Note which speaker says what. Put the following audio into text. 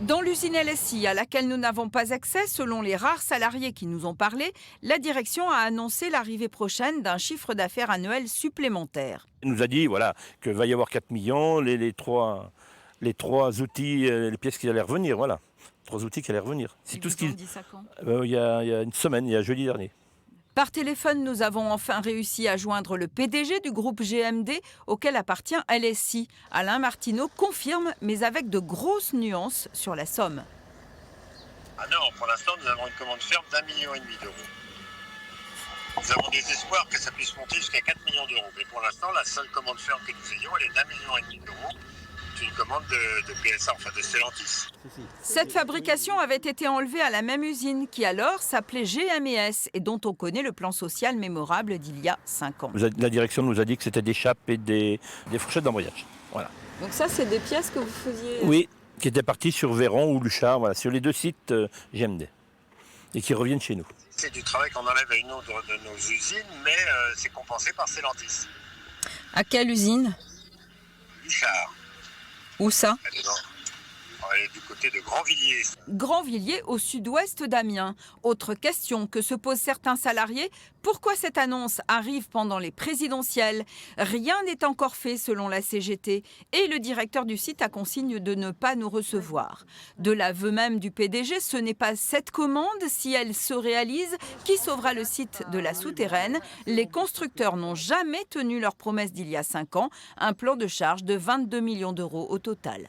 Speaker 1: Dans l'usine LSI, à laquelle nous n'avons pas accès, selon les rares salariés qui nous ont parlé, la direction a annoncé l'arrivée prochaine d'un chiffre d'affaires annuel supplémentaire.
Speaker 2: Il nous a dit voilà, qu'il va y avoir 4 millions, les trois outils, les pièces qui allaient revenir, voilà. 3 outils qui allaient revenir. C'est
Speaker 1: Ils
Speaker 2: tout ce
Speaker 1: vous ont
Speaker 2: qu'il.
Speaker 1: dit ça quand?
Speaker 2: Il y a une semaine, il y a jeudi dernier.
Speaker 1: Par téléphone, nous avons enfin réussi à joindre le PDG du groupe GMD auquel appartient LSI. Alain Martineau confirme, mais avec de grosses nuances sur la somme.
Speaker 3: Ah non, pour l'instant, nous avons une commande ferme d'1,5 million d'euros. Nous avons des espoirs que ça puisse monter jusqu'à 4 millions d'euros. Mais pour l'instant, la seule commande ferme que nous ayons, elle est d'1,5 million d'euros. C'est une commande de PSA, enfin de Stellantis.
Speaker 1: Cette fabrication avait été enlevée à la même usine qui alors s'appelait GMES et dont on connaît le plan social mémorable d'il y a 5 ans.
Speaker 2: La direction nous a dit que c'était des chapes et des fourchettes d'embrayage. Voilà.
Speaker 1: Donc ça, c'est des pièces que vous faisiez.
Speaker 2: Oui, qui étaient partis sur Véron ou Luchard, voilà, sur les 2 sites GMD. Et qui reviennent chez nous.
Speaker 3: C'est du travail qu'on enlève à une autre de nos usines, mais c'est compensé par Stellantis.
Speaker 1: À quelle usine?
Speaker 3: Luchard,
Speaker 1: Où ça?
Speaker 3: elle est du côté de Grandvilliers.
Speaker 1: Grandvilliers, au sud-ouest d'Amiens. Autre question que se posent certains salariés, pourquoi cette annonce arrive pendant les présidentielles? Rien n'est encore fait selon la CGT et le directeur du site a consigne de ne pas nous recevoir. De l'aveu même du PDG, ce n'est pas cette commande, si elle se réalise, qui sauvera le site de la souterraine. Les constructeurs n'ont jamais tenu leur promesse d'il y a 5 ans, un plan de charge de 22 millions d'euros au total.